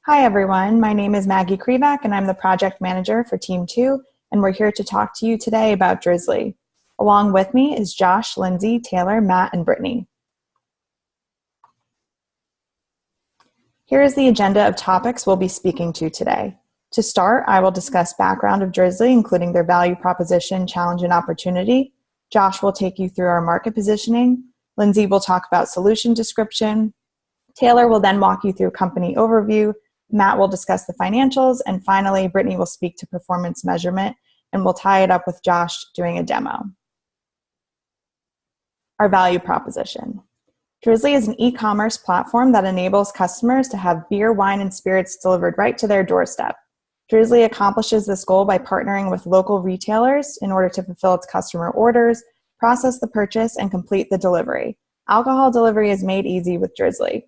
Hi, everyone. My name is Maggie Krivak, and I'm the project manager for Team 2, and we're here to talk to you today about Drizly. Along with me is Josh, Lindsay, Taylor, Matt, and Brittany. Here is the agenda of topics we'll be speaking to today. To start, I will discuss background of Drizly, including their value proposition, challenge, and opportunity. Josh will take you through our market positioning. Lindsay will talk about solution description. Taylor will then walk you through company overview. Matt will discuss the financials, and finally, Brittany will speak to performance measurement, and we'll tie it up with Josh doing a demo. Our value proposition. Drizly is an e-commerce platform that enables customers to have beer, wine, and spirits delivered right to their doorstep. Drizly accomplishes this goal by partnering with local retailers in order to fulfill its customer orders, process the purchase, and complete the delivery. Alcohol delivery is made easy with Drizly.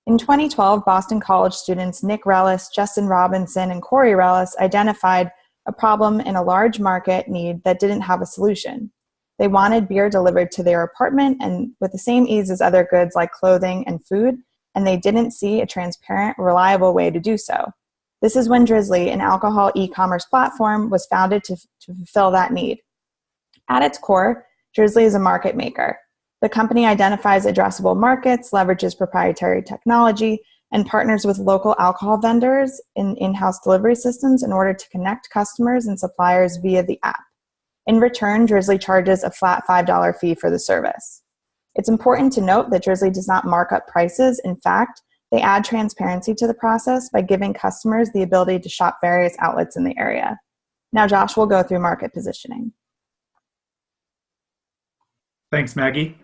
In 2012, Boston College students Nick Rellis, Justin Robinson, and Corey Rellis identified a problem in a large market need that didn't have a solution. They wanted beer delivered to their apartment and with the same ease as other goods like clothing and food, and they didn't see a transparent, reliable way to do so. This is when Drizly, an alcohol e-commerce platform, was founded to fulfill that need. At its core, Drizly is a market maker. The company identifies addressable markets, leverages proprietary technology, and partners with local alcohol vendors in in-house delivery systems in order to connect customers and suppliers via the app. In return, Drizly charges a flat $5 fee for the service. It's important to note that Drizly does not mark up prices. In fact, they add transparency to the process by giving customers the ability to shop various outlets in the area. Now Josh will go through market positioning. Thanks, Maggie.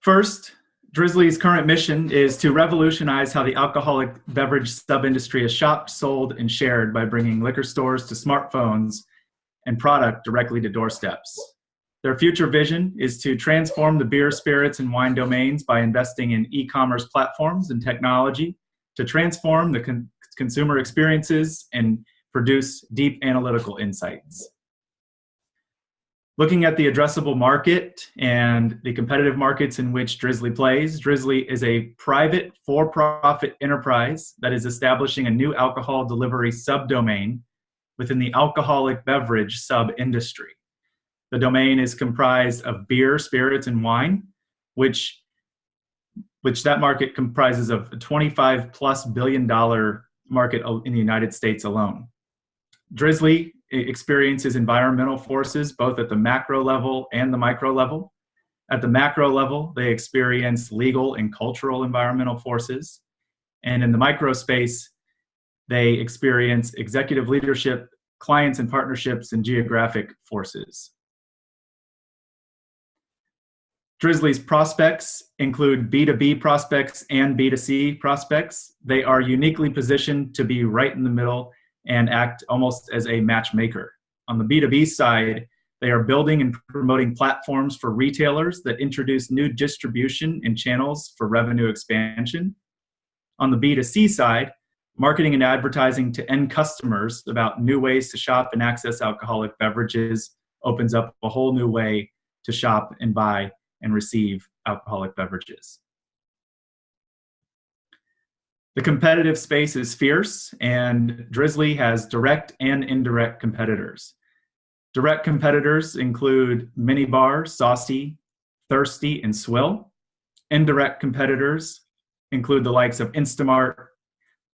First, Drizly's current mission is to revolutionize how the alcoholic beverage sub-industry is shopped, sold, and shared by bringing liquor stores to smartphones and product directly to doorsteps. Their future vision is to transform the beer, spirits, and wine domains by investing in e-commerce platforms and technology to transform the consumer experiences and produce deep analytical insights. Looking at the addressable market and the competitive markets in which Drizly plays, Drizly is a private for-profit enterprise that is establishing a new alcohol delivery subdomain within the alcoholic beverage sub-industry. The domain is comprised of beer, spirits, and wine, which that market comprises of a $25+ billion market in the United States alone. Drizly experiences environmental forces both at the macro level and the micro level. At the macro level, they experience legal and cultural environmental forces. And in the micro space, they experience executive leadership, clients and partnerships, and geographic forces. Drizly's prospects include B2B prospects and B2C prospects. They are uniquely positioned to be right in the middle and act almost as a matchmaker. On the B2B side, they are building and promoting platforms for retailers that introduce new distribution and channels for revenue expansion. On the B2C side, marketing and advertising to end customers about new ways to shop and access alcoholic beverages opens up a whole new way to shop and buy and receive alcoholic beverages. The competitive space is fierce, and Drizly has direct and indirect competitors. Direct competitors include Minibar, Saucy, Thirsty, and Swill. Indirect competitors include the likes of Instamart,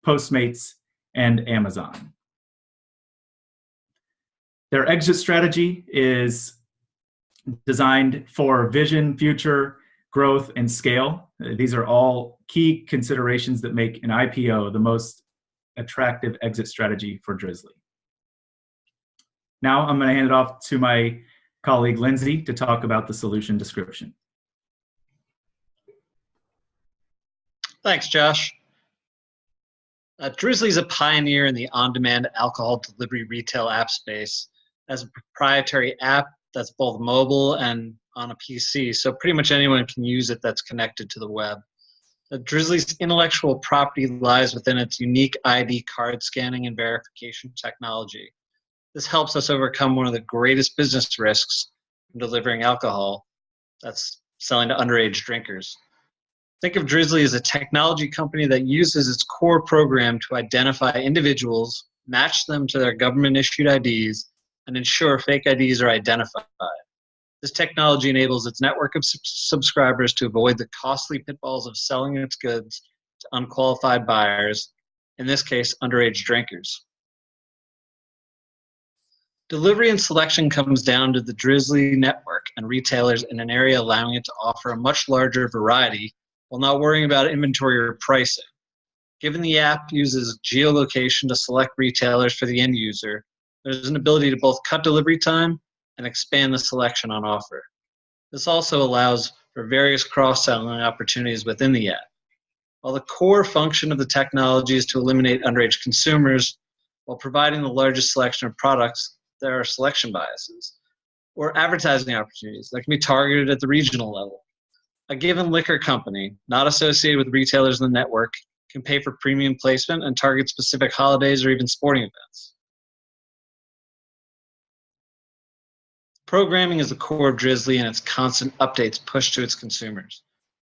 Postmates, and Amazon. Their exit strategy is designed for vision, future, growth, and scale. These are all key considerations that make an IPO the most attractive exit strategy for Drizly. Now I'm going to hand it off to my colleague Lindsay to talk about the solution description. Thanks, Josh. Drizly is a pioneer in the on-demand alcohol delivery retail app space as a proprietary app that's both mobile and on a PC, so pretty much anyone can use it that's connected to the web. Drizly's intellectual property lies within its unique ID card scanning and verification technology. This helps us overcome one of the greatest business risks in delivering alcohol, that's selling to underage drinkers. Think of Drizly as a technology company that uses its core program to identify individuals, match them to their government-issued IDs, and ensure fake IDs are identified. This technology enables its network of subscribers to avoid the costly pitfalls of selling its goods to unqualified buyers, in this case, underage drinkers. Delivery and selection comes down to the Drizly network and retailers in an area, allowing it to offer a much larger variety while not worrying about inventory or pricing. Given the app uses geolocation to select retailers for the end user, there's an ability to both cut delivery time and expand the selection on offer. This also allows for various cross-selling opportunities within the app. While the core function of the technology is to eliminate underage consumers, while providing the largest selection of products, there are selection biases or advertising opportunities that can be targeted at the regional level. A given liquor company, not associated with retailers in the network, can pay for premium placement and target specific holidays or even sporting events. Programming is the core of Drizly, and its constant updates pushed to its consumers.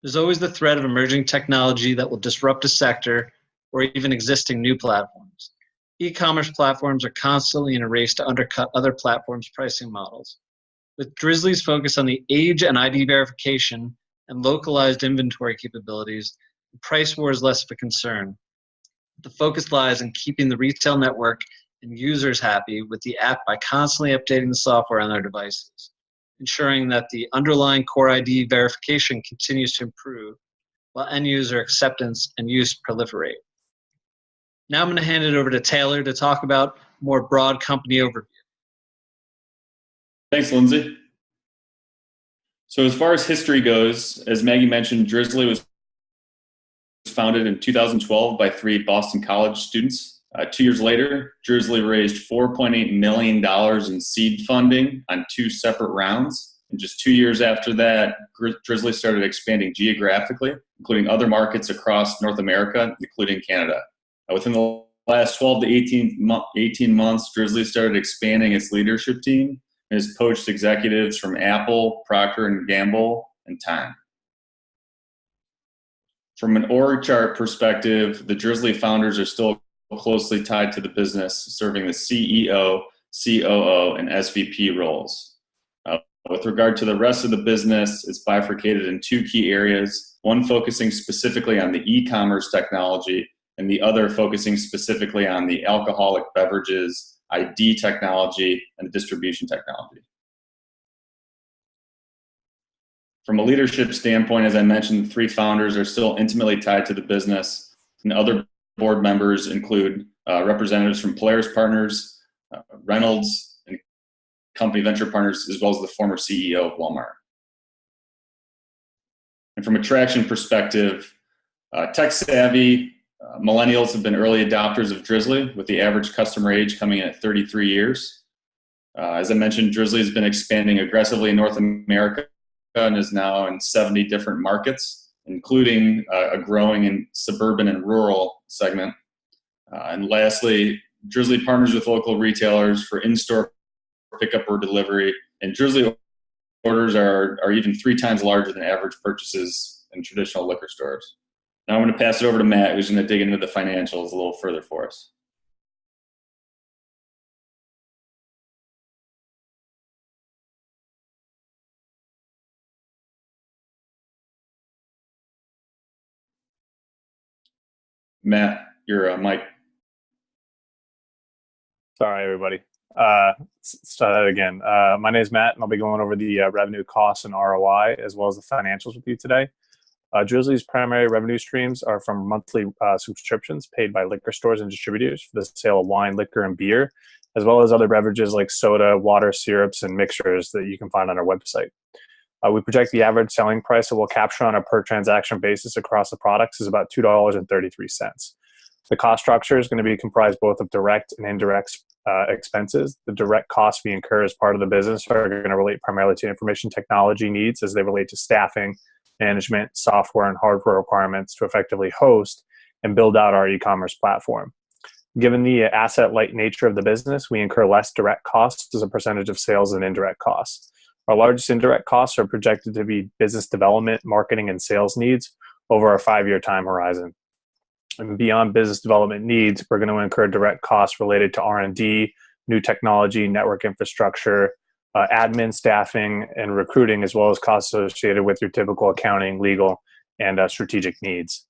There's always the threat of emerging technology that will disrupt a sector or even existing new platforms. E-commerce platforms are constantly in a race to undercut other platforms' pricing models. With Drizly's focus on the age and ID verification and localized inventory capabilities, the price war is less of a concern. The focus lies in keeping the retail network and users happy with the app by constantly updating the software on their devices, ensuring that the underlying core ID verification continues to improve while end user acceptance and use proliferate. Now I'm going to hand it over to Taylor to talk about more broad company overview. Thanks, Lindsay. So as far as history goes, as Maggie mentioned, Drizly was founded in 2012 by 3 Boston College students. 2 years later, Drizly raised $4.8 million in seed funding on 2 separate rounds. And just 2 years after that, Drizly started expanding geographically, including other markets across North America, including Canada. Within the last 12 to 18 months, Drizly started expanding its leadership team and has poached executives from Apple, Procter & Gamble, and Time. From an org chart perspective, the Drizly founders are still closely tied to the business, serving the CEO, COO, and SVP roles. With regard to the rest of the business, it's bifurcated in 2 key areas, one focusing specifically on the e-commerce technology, and the other focusing specifically on the alcoholic beverages, ID technology, and distribution technology. From a leadership standpoint, as I mentioned, the 3 founders are still intimately tied to the business, and other board members include representatives from Polaris Partners, Reynolds, and company venture partners, as well as the former CEO of Walmart. And from a traction perspective, tech-savvy millennials have been early adopters of Drizly, with the average customer age coming in at 33 years. As I mentioned, Drizly has been expanding aggressively in North America and is now in 70 different markets, including a growing and suburban and rural segment. And lastly, Drizly partners with local retailers for in-store pickup or delivery, and Drizly orders are even 3 times larger than average purchases in traditional liquor stores. Now I'm going to pass it over to Matt, who's going to dig into the financials a little further for us. Matt, your mic. Sorry, everybody. Start that again. My name is Matt, and I'll be going over the revenue, costs, and ROI, as well as the financials with you today. Drizly's primary revenue streams are from monthly subscriptions paid by liquor stores and distributors for the sale of wine, liquor, and beer, as well as other beverages like soda, water, syrups, and mixtures that you can find on our website. We project the average selling price that we'll capture on a per transaction basis across the products is about $2.33. The cost structure is going to be comprised both of direct and indirect expenses. The direct costs we incur as part of the business are going to relate primarily to information technology needs as they relate to staffing, management, software, and hardware requirements to effectively host and build out our e-commerce platform. Given the asset-light nature of the business, we incur less direct costs as a percentage of sales than indirect costs. Our largest indirect costs are projected to be business development, marketing, and sales needs, over our 5-year time horizon. And beyond business development needs, we're going to incur direct costs related to R&D, new technology, network infrastructure, admin, staffing, and recruiting, as well as costs associated with your typical accounting, legal, and strategic needs.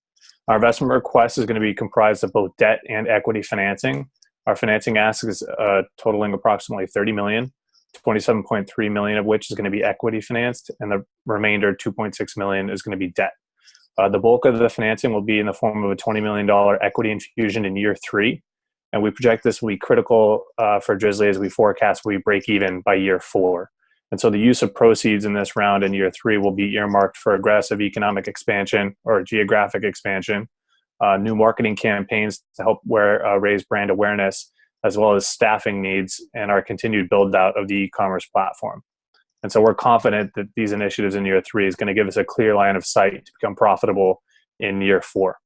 Our investment request is going to be comprised of both debt and equity financing. Our financing ask is totaling approximately $30 million, $27.3 million of which is going to be equity financed, and the remainder, $2.6 million, is going to be debt. The bulk of the financing will be in the form of a $20 million equity infusion in year 3, and we project this will be critical for Drizly as we forecast we break even by year 4. And so the use of proceeds in this round in year 3 will be earmarked for aggressive economic expansion or geographic expansion, new marketing campaigns to help raise brand awareness, as well as staffing needs and our continued build out of the e-commerce platform. And so we're confident that these initiatives in year 3 is going to give us a clear line of sight to become profitable in year 4.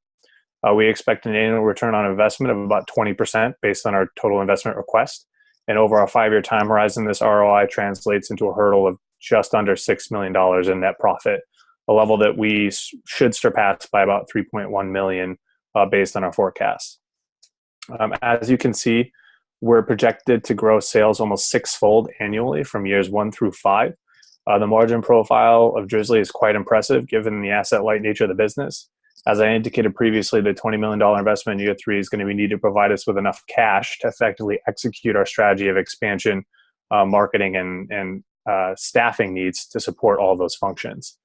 We expect an annual return on investment of about 20% based on our total investment request. And over our 5-year time horizon, this ROI translates into a hurdle of just under $6 million in net profit, a level that we should surpass by about $3.1 million based on our forecasts. As you can see, we're projected to grow sales almost 6-fold annually from years 1 through 5. The margin profile of Drizly is quite impressive given the asset-light nature of the business. As I indicated previously, the $20 million investment in year 3 is going to be needed to provide us with enough cash to effectively execute our strategy of expansion, marketing, and staffing needs to support all those functions.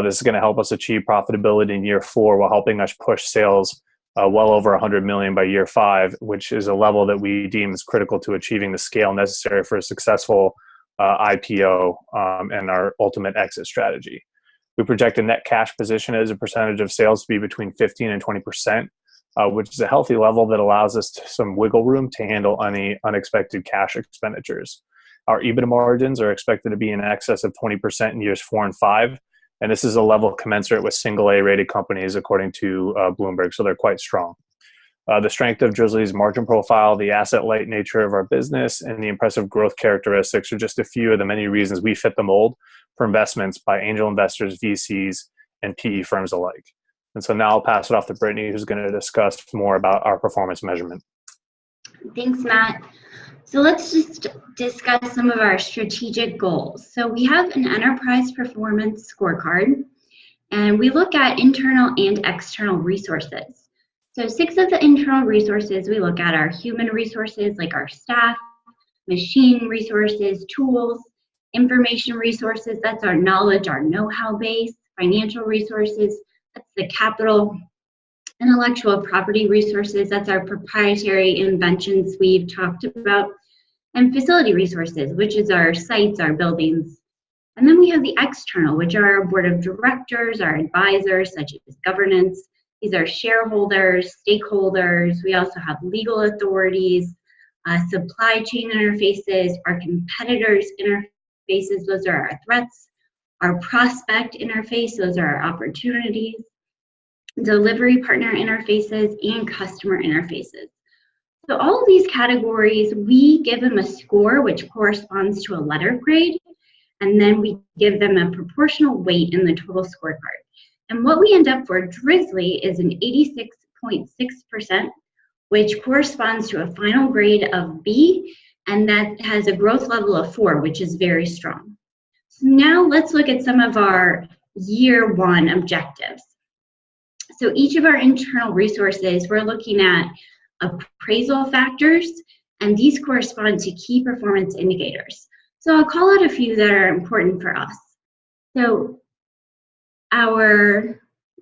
This is going to help us achieve profitability in year 4 while helping us push sales well over $100 million by year 5, which is a level that we deem is critical to achieving the scale necessary for a successful IPO and our ultimate exit strategy. We project a net cash position as a percentage of sales to be between 15 and 20%, which is a healthy level that allows us some wiggle room to handle any unexpected cash expenditures. Our EBITDA margins are expected to be in excess of 20% in years 4 and 5, and this is a level commensurate with single A rated companies according to Bloomberg, so they're quite strong. The strength of Drizly's margin profile, the asset-light nature of our business, and the impressive growth characteristics are just a few of the many reasons we fit the mold for investments by angel investors, VCs, and PE firms alike. And so now I'll pass it off to Brittany, who's going to discuss more about our performance measurement. Thanks, Matt. So let's just discuss some of our strategic goals. So we have an enterprise performance scorecard, and we look at internal and external resources. So 6 of the internal resources we look at are human resources like our staff, machine resources, tools, information resources, that's our knowledge, our know-how base, financial resources, that's the capital, intellectual property resources, that's our proprietary inventions we've talked about, and facility resources, which is our sites, our buildings. And then we have the external, which are our board of directors, our advisors, such as governance. These are shareholders, stakeholders. We also have legal authorities, supply chain interfaces, our competitors' interfaces, those are our threats, our prospect interface, those are our opportunities, delivery partner interfaces, and customer interfaces. So all of these categories, we give them a score which corresponds to a letter grade, and then we give them a proportional weight in the total scorecard. And what we end up for Drizly is an 86.6%, which corresponds to a final grade of B, and that has a growth level of 4, which is very strong. So now let's look at some of our year 1 objectives. So each of our internal resources, we're looking at appraisal factors, and these correspond to key performance indicators. So I'll call out a few that are important for us. So our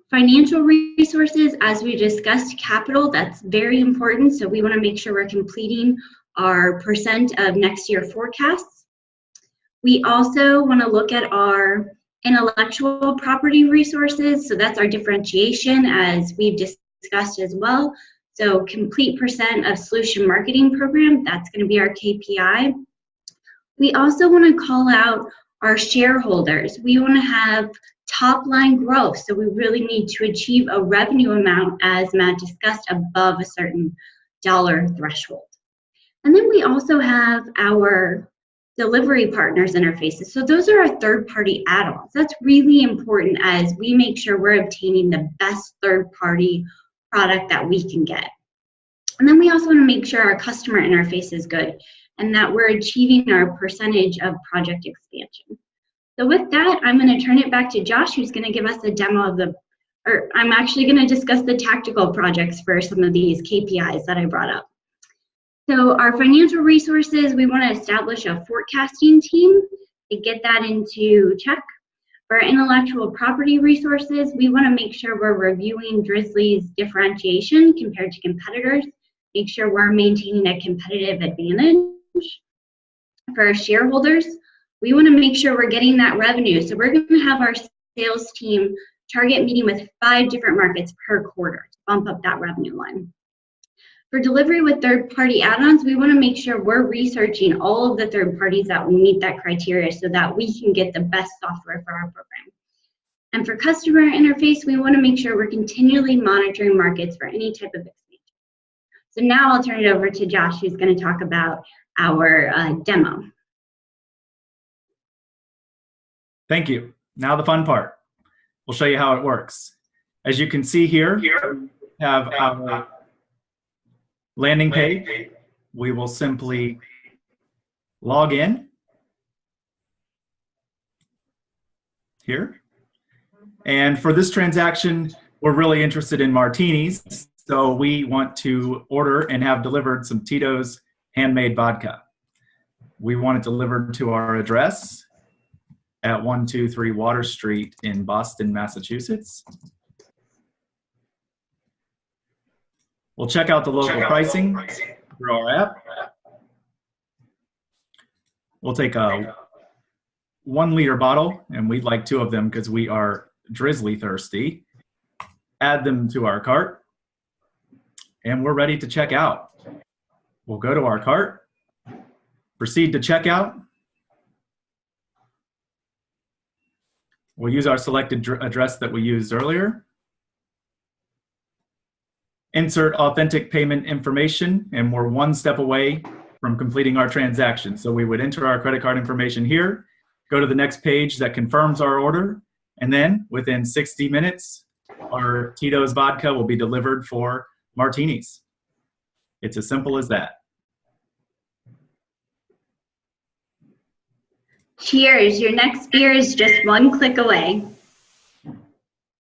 financial resources, as we discussed, capital, that's very important. So we want to make sure we're completing our percent of next year forecasts. We also want to look at our intellectual property resources. So that's our differentiation, as we've discussed as well. So complete percent of solution marketing program, that's going to be our KPI. We also want to call out our shareholders. We want to have top line growth. So we really need to achieve a revenue amount, as Matt discussed, above a certain dollar threshold. And then we also have our delivery partners interfaces. So those are our third-party add-ons. That's really important as we make sure we're obtaining the best third-party product that we can get. And then we also want to make sure our customer interface is good and that we're achieving our percentage of project expansion. So with that, I'm going to turn it back to Josh, who's going to give us a demo of I'm actually going to discuss the tactical projects for some of these KPIs that I brought up. So our financial resources, we want to establish a forecasting team to get that into check. For intellectual property resources, we want to make sure we're reviewing Drizly's differentiation compared to competitors, make sure we're maintaining a competitive advantage. For our shareholders, we want to make sure we're getting that revenue. So we're going to have our sales team target meeting with 5 different markets per quarter to bump up that revenue line. For delivery with third-party add-ons, we want to make sure we're researching all of the third parties that will meet that criteria so that we can get the best software for our program. And for customer interface, we want to make sure we're continually monitoring markets for any type of expansion. So now I'll turn it over to Josh, who's going to talk about our demo. Thank you. Now the fun part. We'll show you how it works. As you can see here, we have our landing page. We will simply log in here. And for this transaction, we're really interested in martinis. So we want to order and have delivered some Tito's handmade vodka. We want it delivered to our address at 123 Water Street in Boston, Massachusetts. We'll check out the local pricing through our app. We'll take a 1 liter bottle, and we'd like 2 of them because we are Drizly thirsty. Add them to our cart, and we're ready to check out. We'll go to our cart, proceed to checkout. We'll use our selected address that we used earlier. Insert authentic payment information, and we're 1 step away from completing our transaction. So we would enter our credit card information here, go to the next page that confirms our order, and then within 60 minutes, our Tito's vodka will be delivered for martinis. It's as simple as that. Cheers, your next beer is just 1 click away.